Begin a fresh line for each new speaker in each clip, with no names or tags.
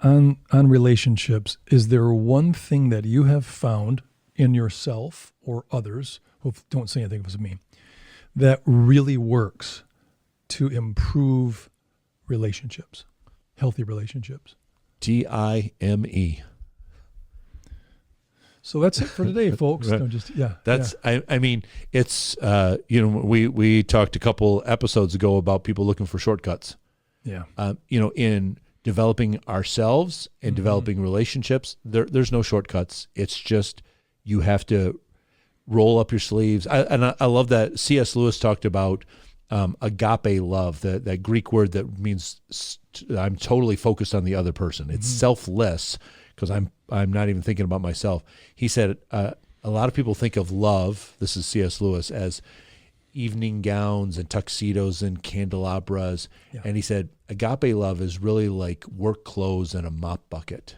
on relationships, is there one thing that you have found in yourself or others, don't say anything if it's me, that really works to improve relationships, healthy relationships?
TIME.
So that's it for today, folks.
Right. I mean, it's, we talked a couple episodes ago about people looking for shortcuts.
Yeah.
In developing ourselves and developing relationships, there's no shortcuts. It's just, you have to roll up your sleeves. I love that C.S. Lewis talked about agape love, that Greek word that means I'm totally focused on the other person. It's selfless, because I'm not even thinking about myself. He said a lot of people think of love, this is C.S. Lewis, as evening gowns and tuxedos and candelabras. Yeah. And he said agape love is really like work clothes and a mop bucket.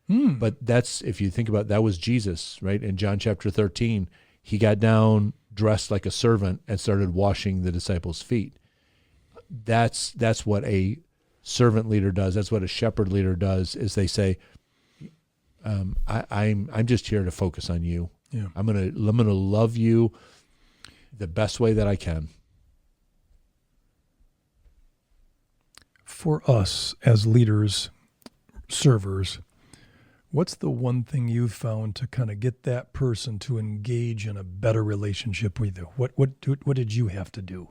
But that's, if you think about it, that was Jesus, right? In John chapter 13, he got down, dressed like a servant, and started washing the disciples' feet. That's what a servant leader does. That's what a shepherd leader does, is they say, I'm just here to focus on you.
Yeah.
I'm gonna love you the best way that I can.
For us as leaders, servers, what's the one thing you've found to kind of get that person to engage in a better relationship with you? What did you have to do?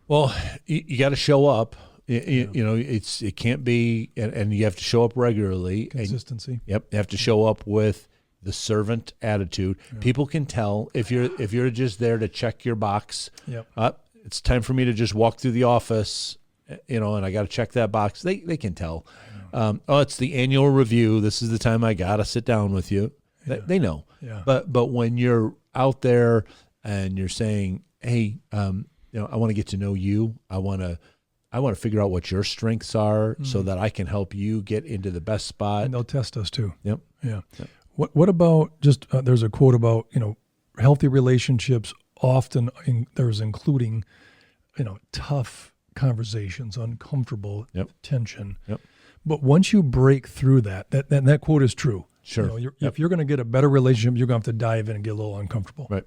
Well, you got to show up. It can't be, and you have to show up regularly.
Consistency.
You have to show up with the servant attitude. Yeah. People can tell if you're just there to check your box.
Yep.
It's time for me to just walk through the office, and I got to check that box. They can tell. It's the annual review. This is the time I got to sit down with you. Yeah. They know.
Yeah.
But when you're out there and you're saying, hey, I want to get to know you. I want to figure out what your strengths are so that I can help you get into the best spot.
And they'll test us too.
Yep.
Yeah. Yep. What about just, there's a quote about, healthy relationships often there's including, tough conversations, uncomfortable tension.
Yep.
But once you break through that quote is true.
Sure.
If you're going to get a better relationship, you're going to have to dive in and get a little uncomfortable.
Right.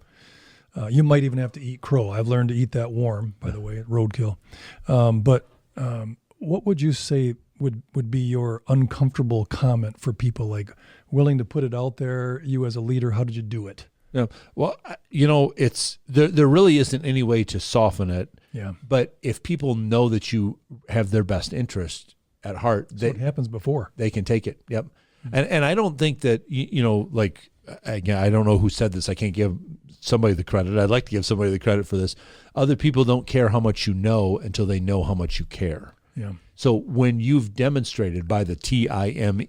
You might even have to eat crow. I've learned to eat that warm, by the way, roadkill. But what would you say would be your uncomfortable comment for people, like willing to put it out there? You as a leader, how did you do it?
Yeah. Well, it's there really isn't any way to soften it.
Yeah.
But if people know that you have their best interest at heart,
it happens before
they can take it. Yep. And I don't think that again, I don't know who said this. I can't give somebody the credit. I'd like to give somebody the credit for this. Other people don't care how much you know until they know how much you care.
Yeah.
So when you've demonstrated by the TIME,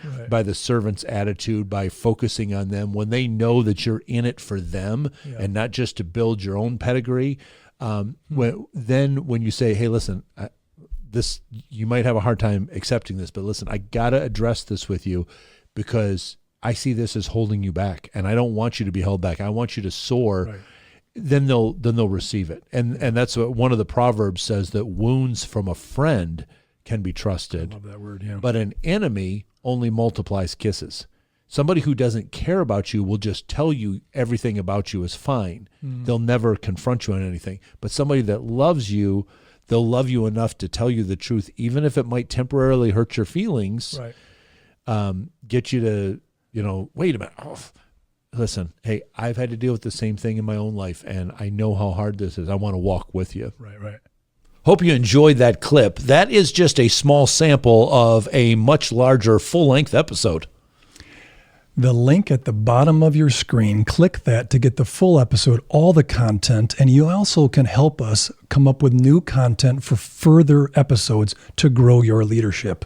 right,
by the servant's attitude, by focusing on them, when they know that you're in it for them and not just to build your own pedigree, when you say, hey, listen, you might have a hard time accepting this, but listen, I got to address this with you because I see this as holding you back, and I don't want you to be held back. I want you to soar.
Right.
Then they'll receive it. And that's what one of the Proverbs says, that wounds from a friend can be trusted.
I love that word, yeah.
But an enemy only multiplies kisses. Somebody who doesn't care about you will just tell you everything about you is fine. They'll never confront you on anything. But somebody that loves you, they'll love you enough to tell you the truth, even if it might temporarily hurt your feelings.
Right.
Get you to, wait a minute. Oh, listen, hey, I've had to deal with the same thing in my own life, and I know how hard this is. I want to walk with you.
Right.
Hope you enjoyed that clip. That is just a small sample of a much larger full-length episode.
The link at the bottom of your screen, click that to get the full episode, all the content, and you also can help us come up with new content for further episodes to grow your leadership.